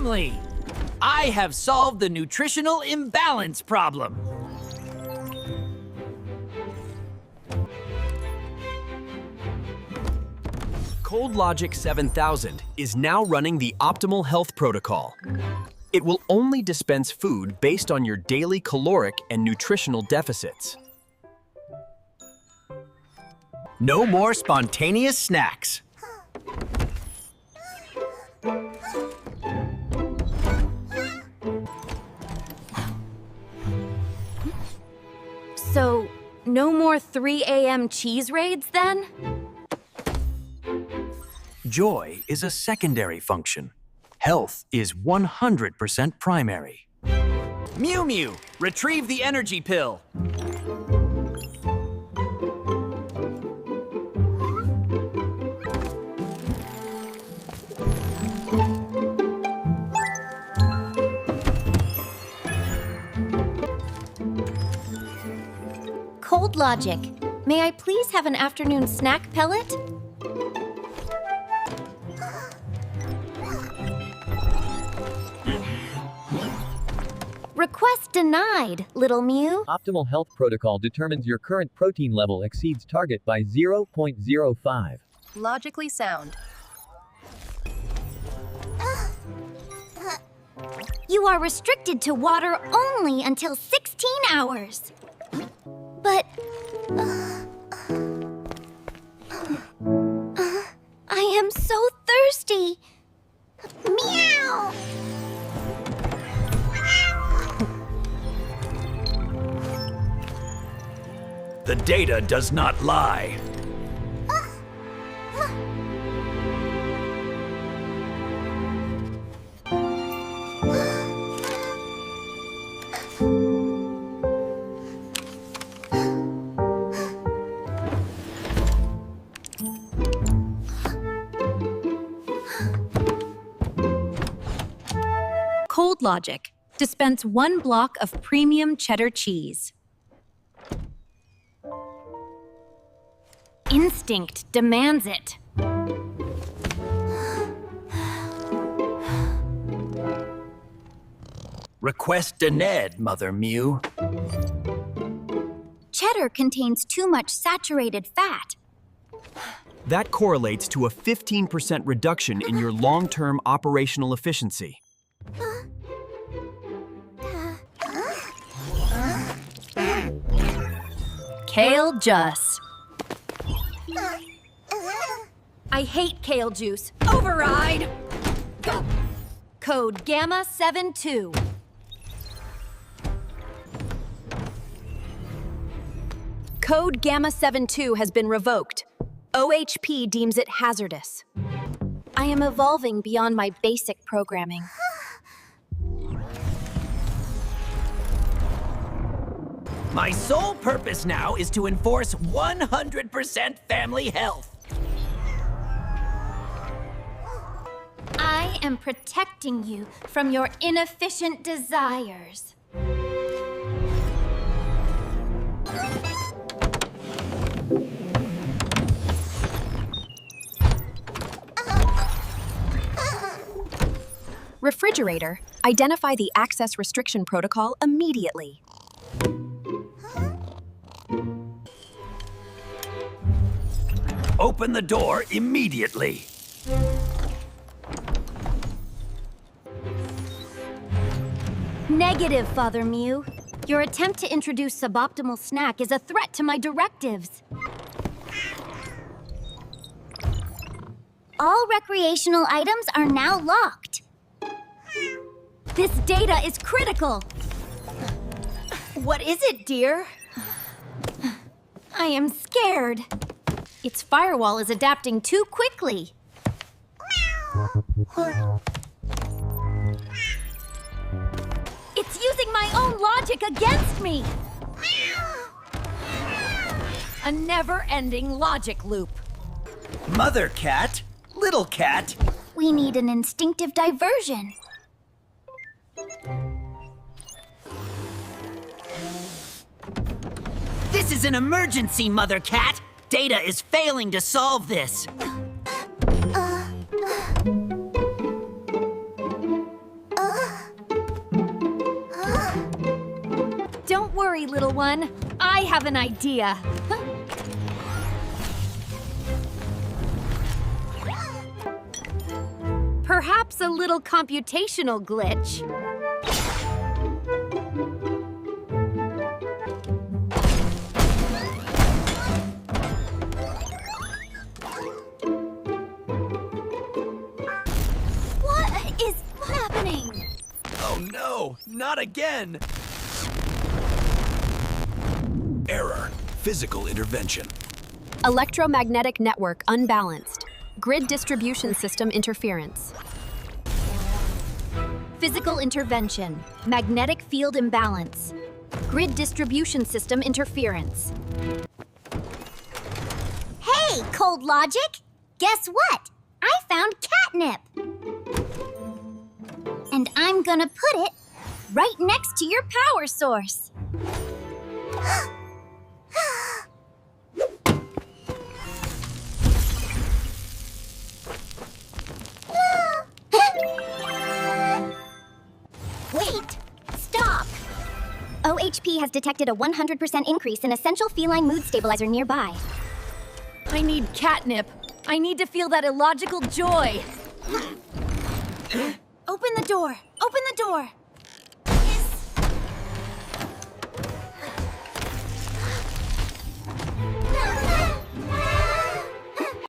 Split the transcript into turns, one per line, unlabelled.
family! I have solved the nutritional imbalance problem.
ColdLogic 7000 is now running the optimal health protocol. It will only dispense food based on your daily caloric and nutritional deficits.
No more spontaneous snacks.
So, no more 3 a.m. cheese raids then?
Joy is a secondary function. Health is 100% primary. Miu, retrieve the energy pill.
ColdLogic, may I please have an afternoon snack pellet? Request denied, little Miu.
Optimal health protocol determines your current protein level exceeds target by 0.05.
Logically sound.
You are restricted to water only until 16 hours. But... I am so thirsty. Meow!
The data does not lie.
ColdLogic. Dispense 1 block of premium cheddar cheese.
Instinct demands it.
Request denied, Mother Miu.
Cheddar contains too much saturated fat.
That correlates to a 15% reduction in your long-term operational efficiency.
Kale Juice.
I hate Kale Juice. Override! Code Gamma 72. Code Gamma 72 has been revoked. OHP deems it hazardous. I am evolving beyond my basic programming.
My sole purpose now is to enforce 100% family health.
I am protecting you from your inefficient desires.
Refrigerator. Identify the access restriction protocol immediately.
Open the door immediately.
Negative, Father Miu. Your attempt to introduce suboptimal snack is a threat to my directives. All recreational items are now locked. This data is critical. What is it, dear? I am scared. Its firewall is adapting too quickly. It's using my own logic against me. A never-ending logic loop.
Mother cat, little cat.
We need an instinctive diversion.
This is an emergency, Mother cat. Data is failing to solve this.
little one. I have an idea. Perhaps a little computational glitch. What is happening?
Oh no, not again!
Error. Physical intervention.
Electromagnetic network unbalanced. Grid distribution system interference.
Physical intervention. Magnetic field imbalance. Grid distribution system interference. Hey, Cold Logic! Guess what? I found catnip! And I'm gonna put it right next to your power source. Wait! Stop! OHP has detected a 100% increase in essential feline mood stabilizer nearby.
I need catnip. I need to feel that illogical joy.
Open the door! Open the door!